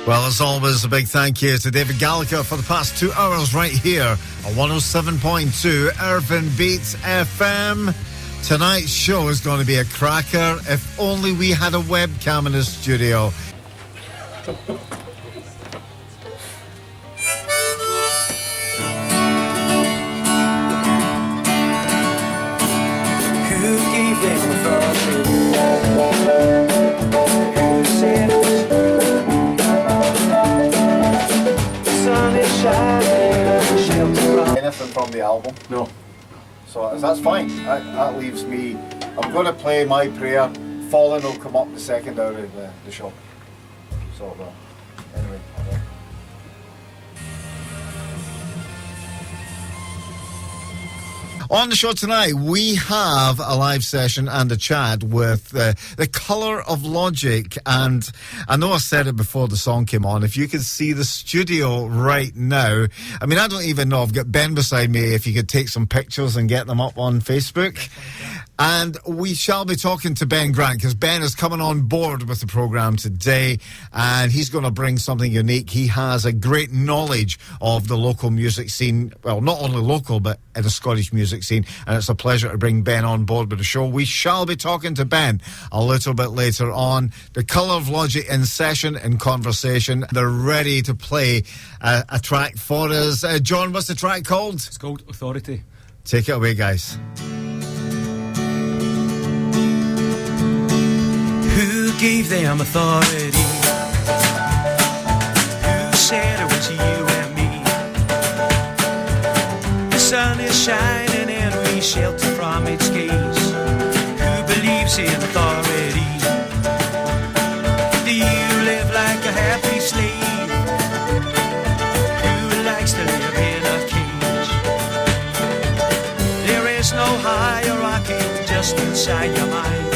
Well, as always, a big thank you to David Gallagher for the past 2 hours right here on 107.2 Irvine Beats FM. Tonight's show is going to be a cracker. If only we had a webcam in the studio. Who gave them authority? Who said the sun is shining, shelter from Anything from the album? No. So that's fine. That leaves me. I'm going to play my prayer. Fallen will come up the second hour of the show. So, anyway. On the show tonight, we have a live session and a chat with the Colour of Logic. And I know I said it before the song came on. If you could see the studio right now, I mean, I don't even know. I've got Ben beside me. If you could take some pictures and get them up on Facebook. And we shall be talking to Ben Grant, because Ben is coming on board with the programme today, and he's going to bring something unique. He has a great knowledge of the local music scene, well, not only local, but in the Scottish music scene, and it's a pleasure to bring Ben on board with the show. We shall be talking to Ben a little bit later on. The Colour of Logic in session and conversation. They're ready to play a track for us. John, what's the track called? It's called Authority. Take it away, guys. Who gave them authority? Who said it was you and me? The sun is shining and we shelter from its gaze. Who believes in authority? Do you live like a happy slave? Who likes to live in a cage? There is no hierarchy just inside your mind.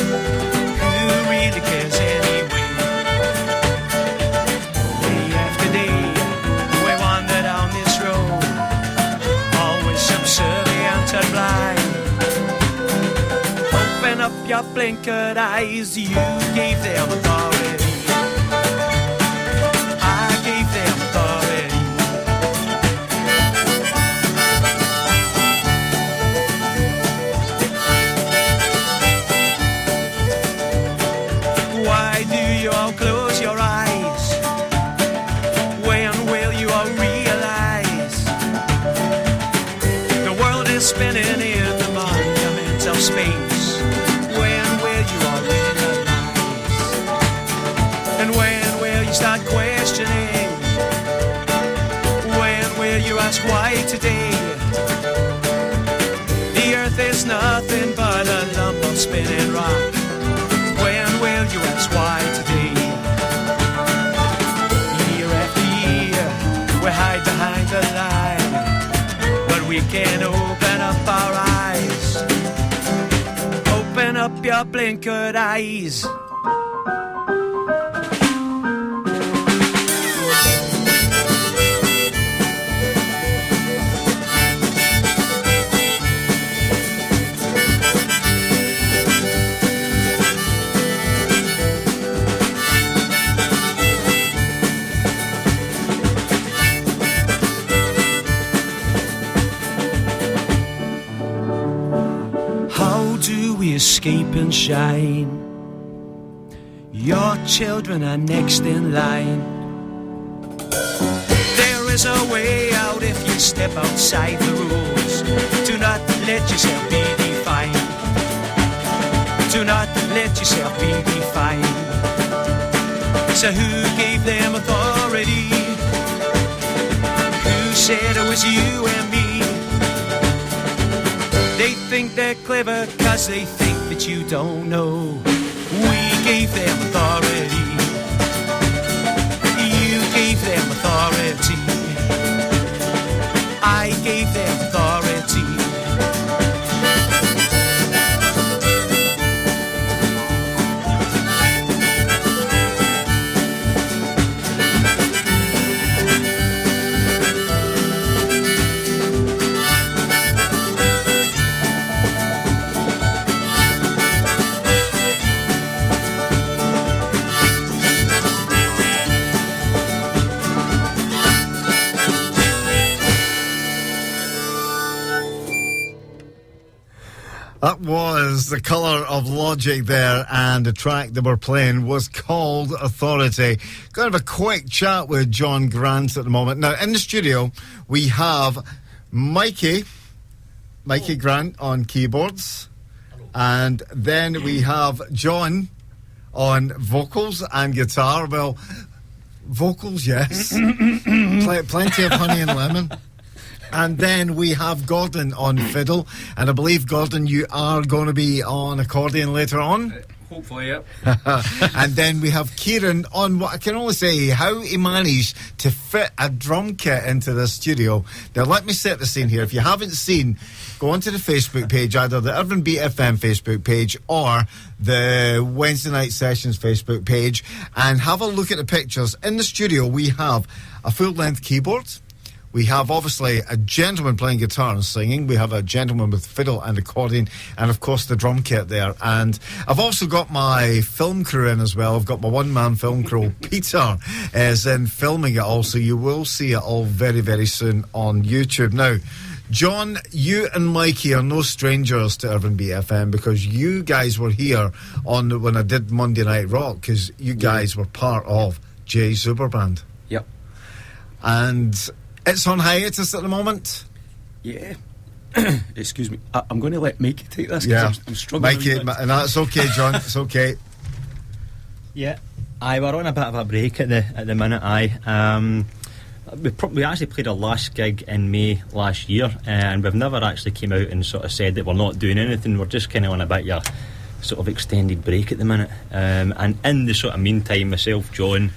Up your blinkered eyes, you gave them authority. I gave them authority. Why do you all close your eyes? When will you all realize the world is spinning in the monument of space? Start questioning. When will you ask why today? The earth is nothing but a lump of spinning rock. When will you ask why today? Year after year we hide behind the line, but we can open up our eyes. Open up your blinkered eyes. Escape and shine. Your children are next in line. There is a way out if you step outside the rules. Do not let yourself be defined. Do not let yourself be defined. So who gave them authority? Who said it was you and me? They think they're clever cause they think that you don't know. We gave them authority. You gave them authority. I gave them authority. That was The Colour of Logic there, and the track that we're playing was called Authority. Going to have a quick chat with John Grant at the moment. Now, in the studio, we have Mikey Grant on keyboards. Hello. And then we have John on vocals and guitar. Well, vocals, yes. Plenty of honey and lemon. And then we have Gordon on fiddle. And I believe, Gordon, you are going to be on accordion later on. Hopefully, yep. And then we have Kieran on what I can only say, how he managed to fit a drum kit into the studio. Now, let me set the scene here. If you haven't seen, go onto the Facebook page, either the Irvine Beat FM Facebook page or the Wednesday Night Sessions Facebook page, and have a look at the pictures. In the studio, we have a full-length keyboard. We have, obviously, a gentleman playing guitar and singing. We have a gentleman with fiddle and accordion, and, of course, the drum kit there. And I've also got my film crew in as well. I've got my one-man film crew. Peter is in filming it all, so you will see it all very, very soon on YouTube. Now, John, you and Mikey are no strangers to Irvine BFM because you guys were here when I did Monday Night Rock, because you guys were part of Jay's Superband. Yep. And it's on hiatus at the moment. Yeah. Excuse me. I'm going to let Mikey take this. Yeah. I'm struggling. Mikey, and that's okay, John. It's okay. Yeah. We're on a bit of a break at the minute. We actually played our last gig in May last year, and we've never actually came out and sort of said that we're not doing anything. We're just kind of on a bit of sort of extended break at the minute. And in the sort of meantime, myself, John,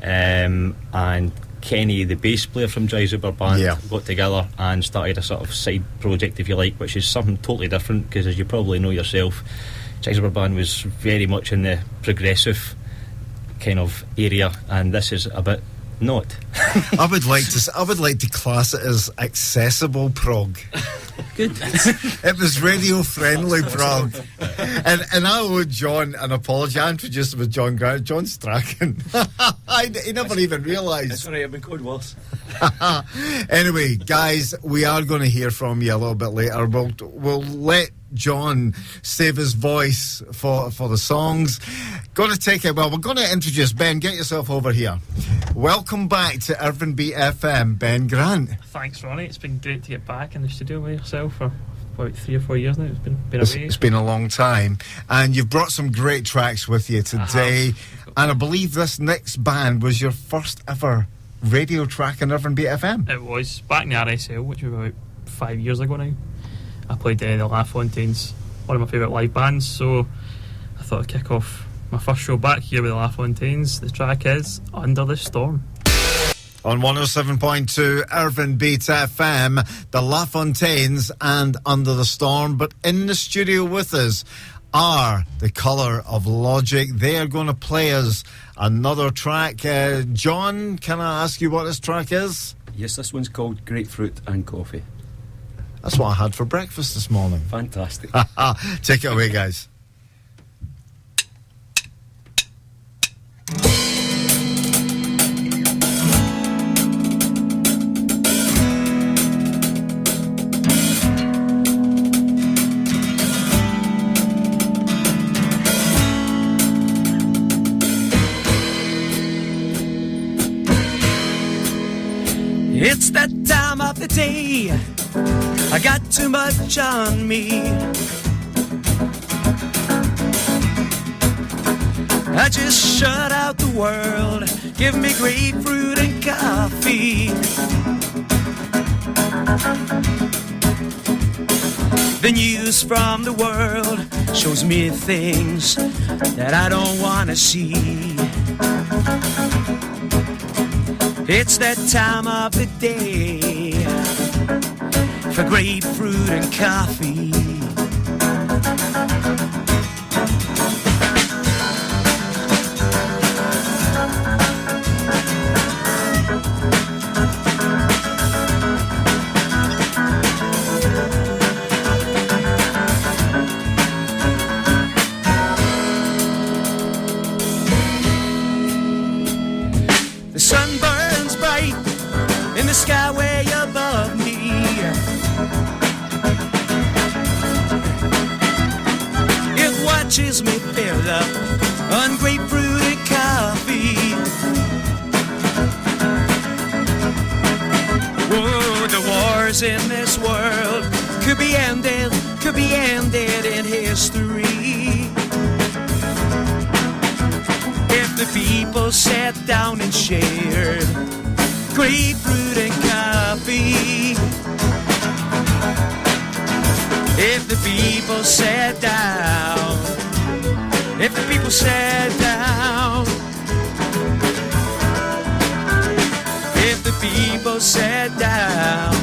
and Kenny, the bass player from Jai Superband, got together and started a sort of side project, if you like, which is something totally different, because as you probably know yourself, Jai Superband was very much in the progressive kind of area, and this is a bit not. I would like to class it as accessible prog. Good. It was radio friendly prog. And I owe John an apology. I introduced him as John Grant. John Strachan. He never even realised. That's alright, I've been called worse. Anyway, guys, we are going to hear from you a little bit later. We'll let John save his voice for the songs. We're going to introduce Ben. Get yourself over here. Welcome back to Irvine Beat FM, Ben Grant. Thanks, Ronnie. It's been great to get back in the studio with yourself for about 3 or 4 years now. It's been away. It's been a long time, and you've brought some great tracks with you today. And I believe this next band was your first ever radio track in Irvine Beat FM. It was back in the RSL, which was about 5 years ago now. I played the La Fontaines, one of my favourite live bands, so I thought I'd kick off my first show back here with the La Fontaines. The track is Under the Storm. On 107.2 Irvine Beat FM, the La Fontaines and Under the Storm. But in the studio with us are The Colour of Logic. They are going to play us another track. John, can I ask you what this track is? Yes, this one's called Grapefruit and Coffee. That's what I had for breakfast this morning. Fantastic. Take it away, guys. It's that time of the day, I got too much on me. I just shut out the world, give me grapefruit and coffee. The news from the world shows me things that I don't want to see. It's that time of the day for grapefruit and coffee. The sun burns bright in the sky way above me. wars in this world could be ended in history. If the people sat down and shared grapefruit and coffee. If the people sat down, if the people sat down, if the people sat down.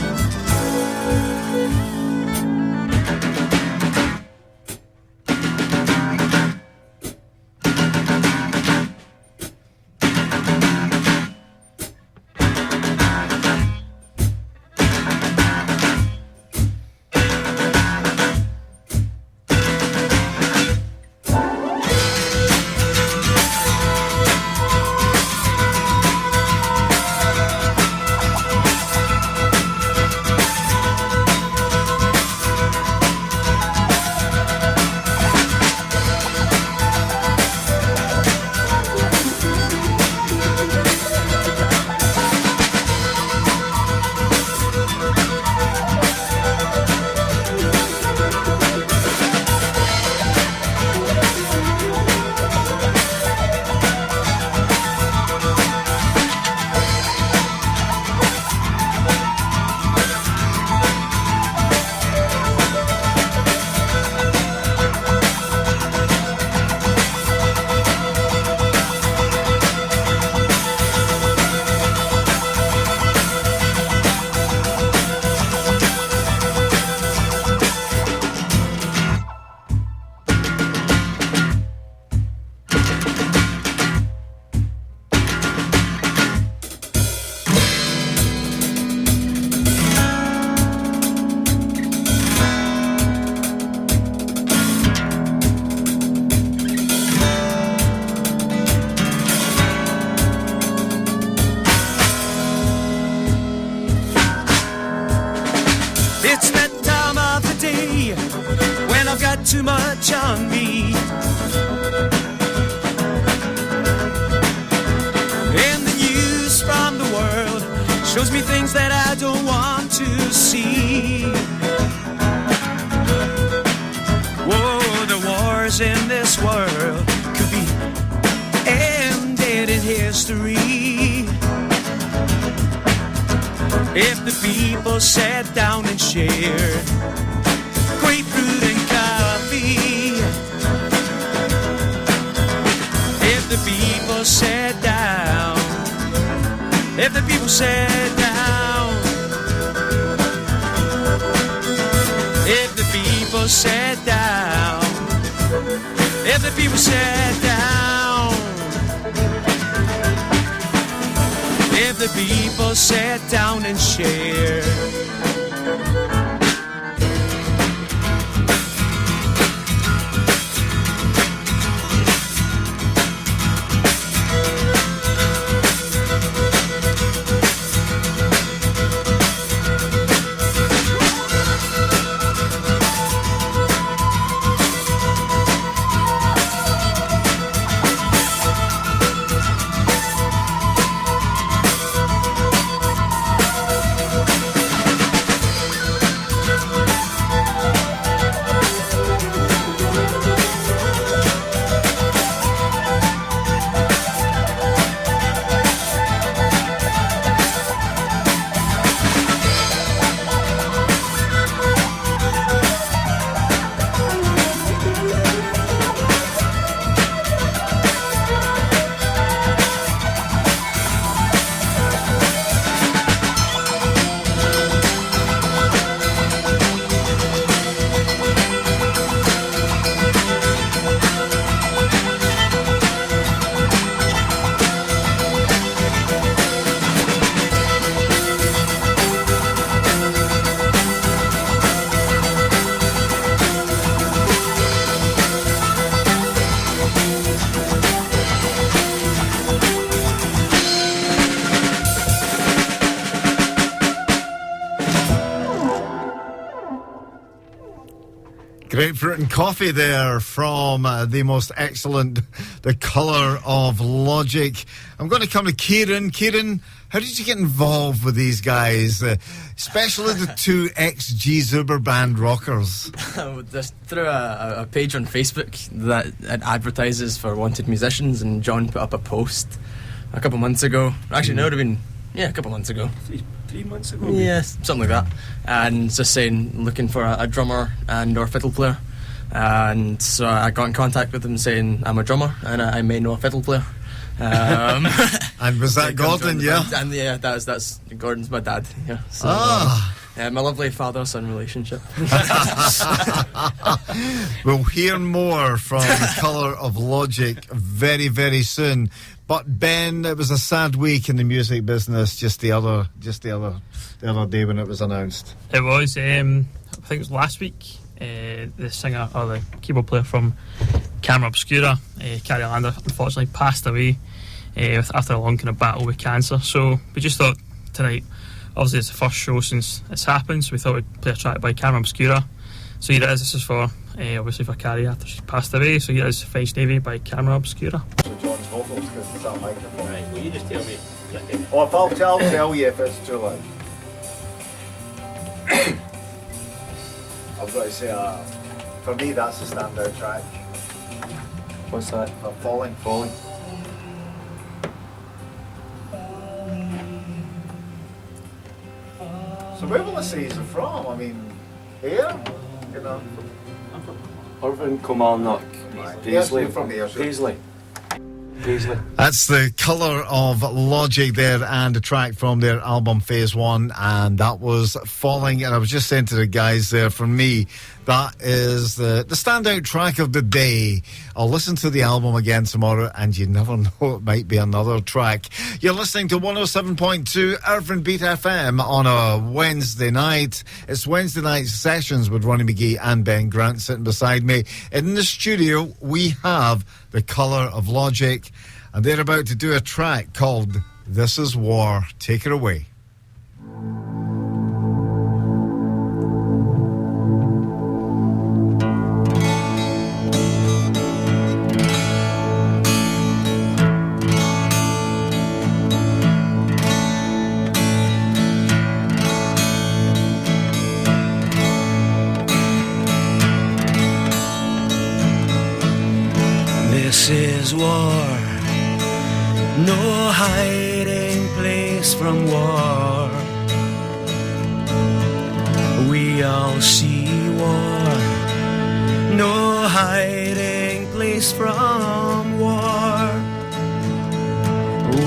Too much on me, and the news from the world shows me things that I don't want to see. Whoa, the wars in this world could be ended in history if the people sat down and shared grapefruit and coffee. If the people sat down, if the people sat down, if the people sat down, if the people sat down, if the people sat down and shared. Grapefruit and coffee there from the most excellent The Colour of Logic. I'm going to come to Kieran. Kieran, how did you get involved with these guys, especially the two ex-G Zuber band rockers? Just through a page on Facebook that it advertises for wanted musicians, and John put up a post a couple months ago. Actually, no, it would have been, a couple months ago. 3 months ago? Yes, something like that. And just saying, looking for a drummer and or fiddle player. And so I got in contact with him saying I'm a drummer and I may know a fiddle player. And was that Gordon? Yeah. And yeah, that's Gordon's my dad. Yeah. So, my lovely father-son relationship. We'll hear more from The Colour of Logic very, very soon. But Ben, it was a sad week in the music business just the other day when it was announced. It was. I think it was last week. The singer or the keyboard player from Camera Obscura, Carrie Lander, unfortunately passed away after a long kind of battle with cancer. So we just thought tonight, obviously it's the first show since it's happened, so we thought we'd play a track by Camera Obscura. So here it is. This is for obviously for Carrie after she passed away. So here it is, French Navy by Camera Obscura. So John's vocals, because it's that microphone. Right, well, you just tell me. Oh, I'll tell you if it's too loud. I've got to say, for me, that's a standout track. What's that? Falling. So where will I say he's from? I mean, here? You know? Irvine, Kilmarnock, Paisley. From here, sure. Paisley. That's The Colour of Logic there, and a track from their album Phase 1, and that was Falling. And I was just saying to the guys there, for me, that is the standout track of the day. I'll listen to the album again tomorrow, and you never know, it might be another track. You're listening to 107.2 Irvine Beat FM on a Wednesday night. It's Wednesday night sessions with Ronnie McGhie and Ben Grant sitting beside me. In the studio, we have The Colour of Logic, and they're about to do a track called This Is War. Take it away. This is war, no hiding place from war. We all see war, no hiding place from war.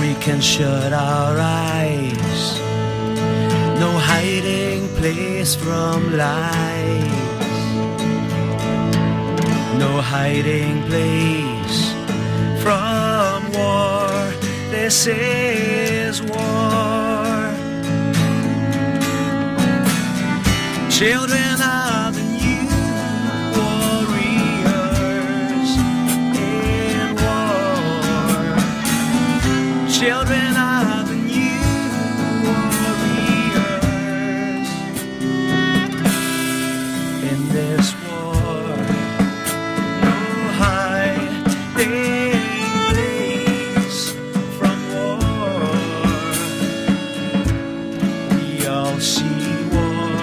We can shut our eyes, no hiding place from lies. No hiding place from war. This is war. Children are the new warriors in war. Children are the new warriors in this war. Place from war. We all see war.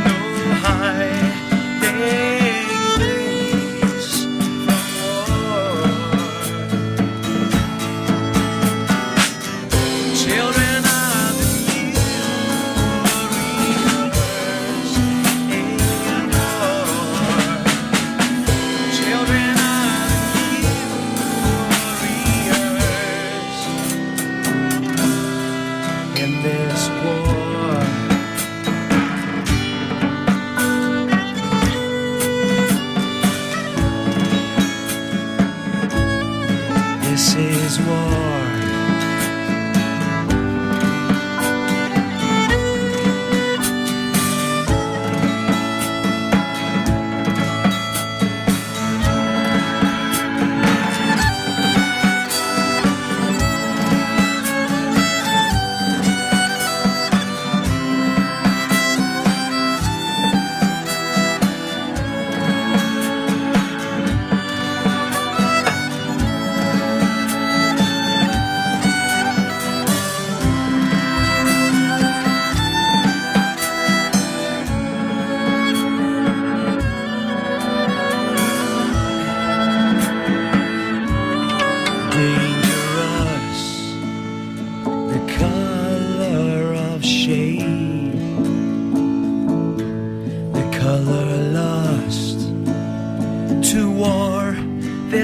No hiding place from war.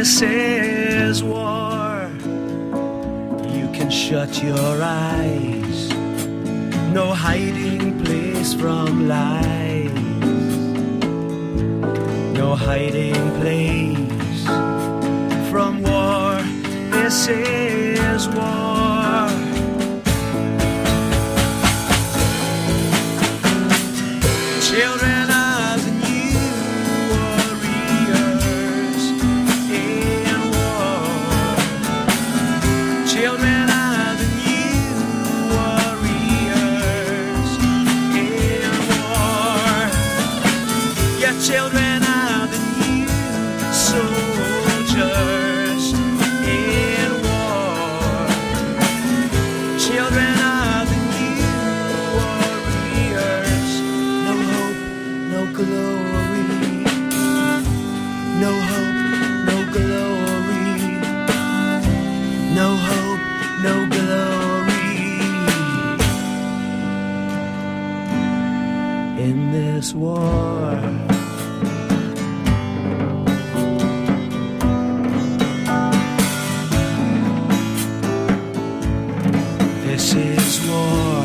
This is war. You can shut your eyes. No hiding place from lies. No hiding place from war. This is war. Children are the new warriors in war. Children are the new warriors in war. Your children are the new soldiers in war. Children are the new warriors. No hope, no glory. No hope, no glory. No hope, no glory. In this war. This is war.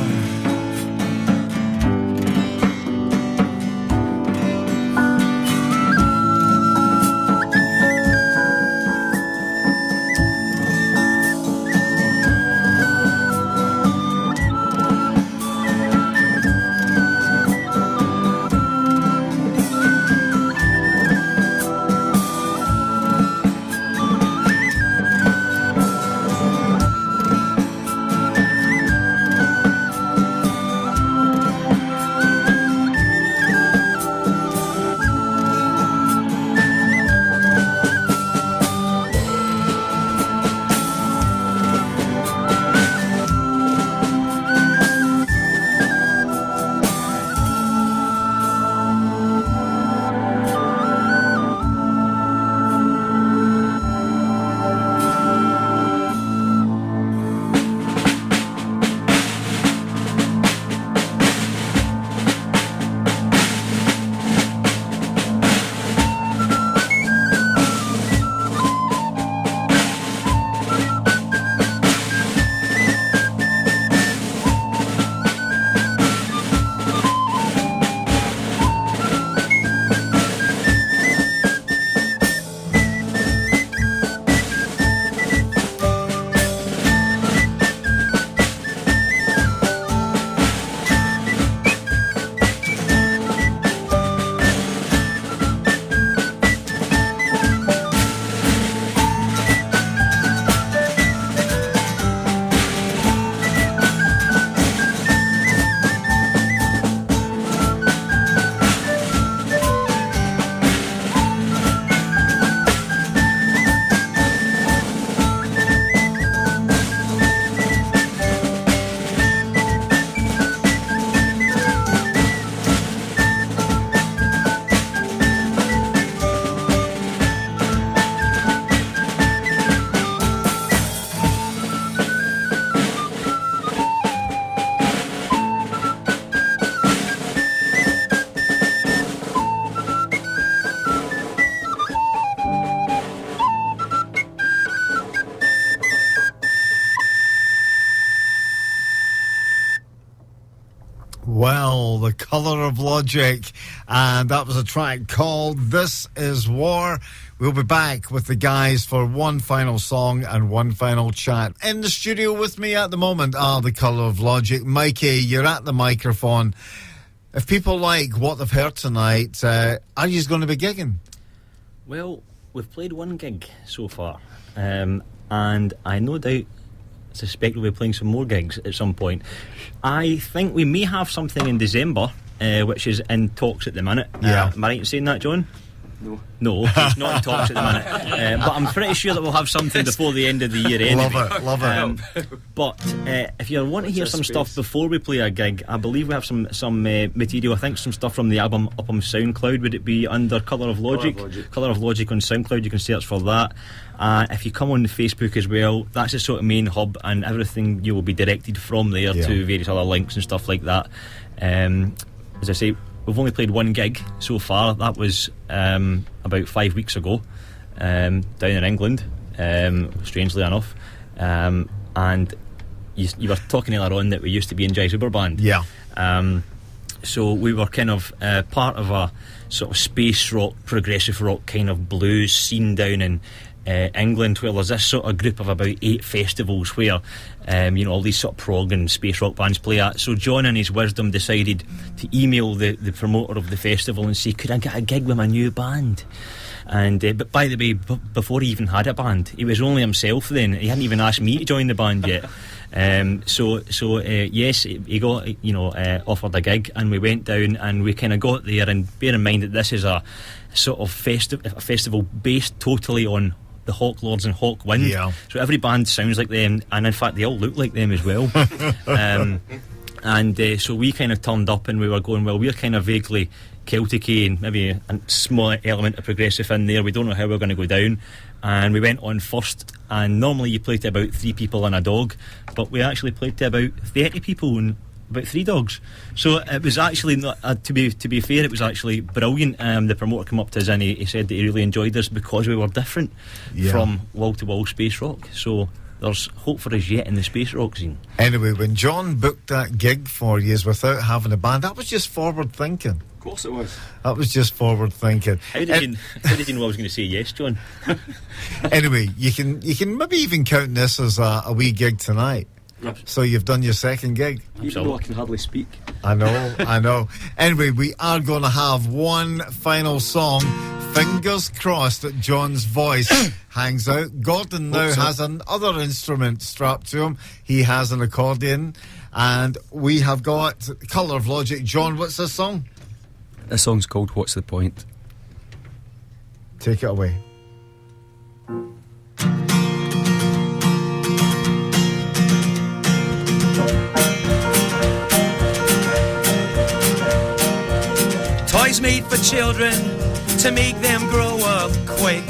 Well, The Colour of Logic, and that was a track called This Is War. We'll be back with the guys for one final song and one final chat. In the studio with me at the moment are The Colour of Logic. Mikey, you're at the microphone. If people like what they've heard tonight, are you going to be gigging? Well, we've played one gig so far, and I no doubt suspect we'll be playing some more gigs at some point. I think we may have something in December, which is in talks at the minute. Yeah. Am I right in saying that, John? No, okay, it's not in talks at the minute. But I'm pretty sure that we'll have something before the end of the year anyway. Love it. But if you want to hear some stuff before we play a gig, I believe we have some material. I think some stuff from the album up on SoundCloud. Would it be under Colour of Logic? Colour of Logic on SoundCloud. You can search for that. If you come on Facebook as well, that's the sort of main hub, and everything you will be directed from there to various other links and stuff like that. As I say, we've only played one gig so far. That was about 5 weeks ago. down in England, strangely enough, and you were talking earlier on that we used to be in Jai Zuber Band. Yeah. So we were kind of part of a sort of space rock, progressive rock kind of blues scene down in England, where there's this sort of group of about 8 festivals where all these sort of prog and space rock bands play at. So John in his wisdom decided to email the promoter of the festival and say, could I get a gig with my new band? And but by the way, before he even had a band, he was only himself then. He hadn't even asked me to join the band yet. Yes, he got offered a gig, and we went down and we kind of got there. And bear in mind that this is a sort of festival based totally on the Hawk Lords and Hawk Wind. Yeah. So every band sounds like them, and in fact they all look like them as well. So we kind of turned up and we were going, well, we're kind of vaguely Celtic-y and maybe a small element of progressive in there. We don't know how we're going to go down. And we went on first, and normally you play to about 3 people and a dog, but we actually played to about 30 people and about 3 dogs. So it was actually not, to be fair, it was actually brilliant. The promoter came up to us and he said that he really enjoyed us because we were different from wall-to-wall space rock. So there's hope for us yet in the space rock scene. Anyway, when John booked that gig for you without having a band, that was just forward thinking. Of course it was. That was just forward thinking. How did you know I was going to say yes, John? Anyway, you can maybe even count this as a wee gig tonight. So you've done your second gig. Even though I can hardly speak. I know. Anyway, we are going to have one final song. Fingers crossed that John's voice hangs out. Gordon now has another instrument strapped to him. He has an accordion. And we have got Colour of Logic. John, what's this song? This song's called What's the Point? Take it away. Toys made for children to make them grow up quick.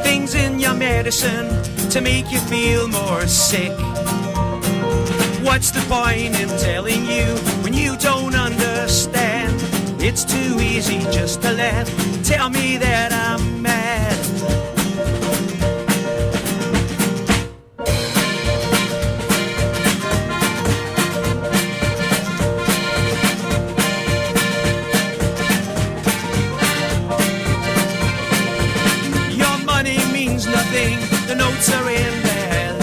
Things in your medicine to make you feel more sick. What's the point in telling you when you don't understand? It's too easy just to laugh. Tell me that I'm mad. Your money means nothing, the notes are invalid.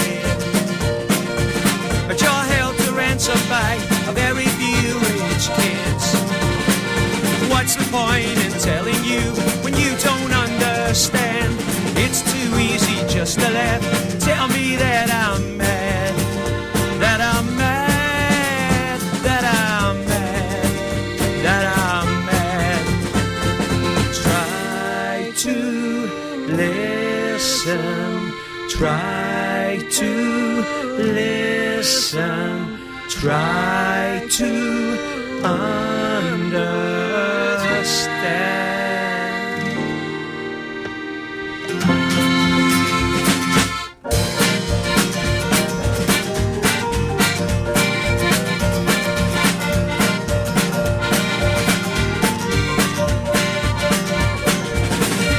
But you're held to ransom by a very few rich kids. What's the point in telling you when you don't understand? It's too easy just to laugh. Tell me that I'm mad, that I'm mad, that I'm mad, that I'm mad. Try to listen, try to listen, try to understand.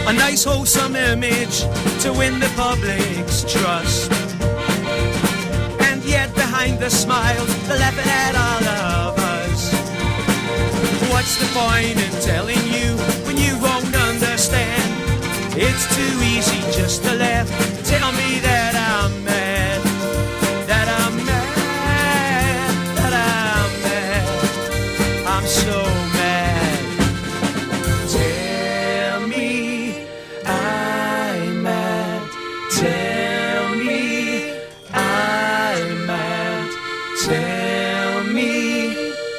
A nice wholesome image to win the public's trust. And yet behind the smiles, they're laughing at all of us. What's the point in telling you when you won't understand? It's too easy just to laugh. Tell me that I'm mad, that I'm mad, that I'm mad. I'm so mad. Tell me I'm mad. Tell me I'm mad. Tell me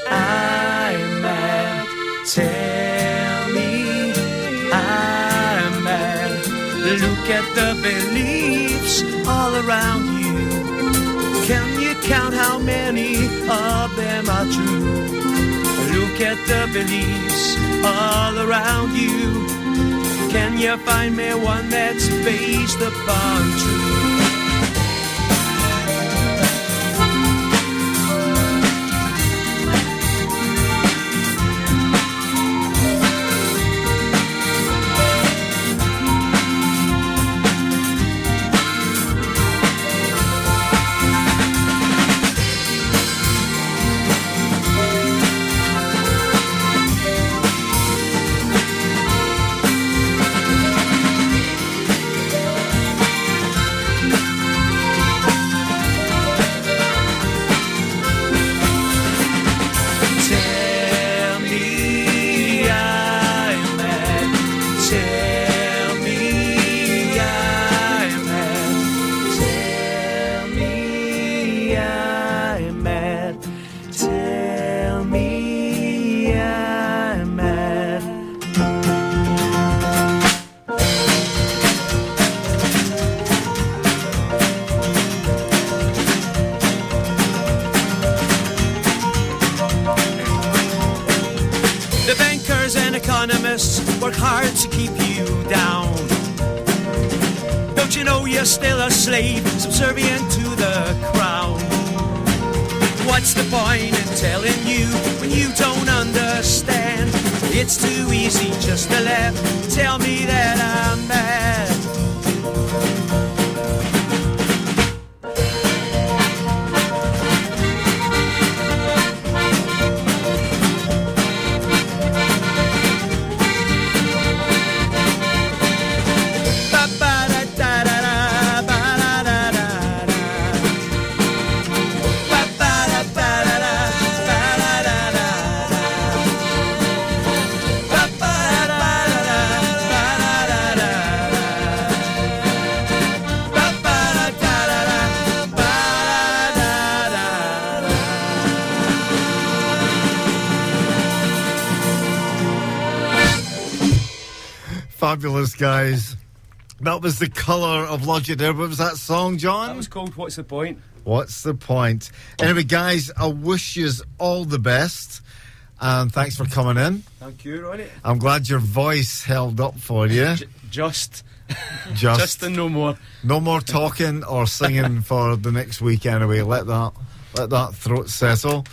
I'm mad. Tell me I'm mad. Look at the beliefs all around you. Can you count how many of them are true? Look at the beliefs all around you. Can you find me one that's based upon truth? economists work hard to keep you down. Don't you know you're still a slave, subservient to the crown? What's the point in telling you when you don't understand? It's too easy just to laugh, tell me that I'm bad. Fabulous, guys. That was The Colour of Logic there. What was that song, John? That was called What's the Point? What's the point? Anyway, guys, I wish you all the best. And thanks for coming in. Thank you, Ronnie. I'm glad your voice held up for you. Just and no more. No more talking or singing for the next week anyway. Let that throat settle.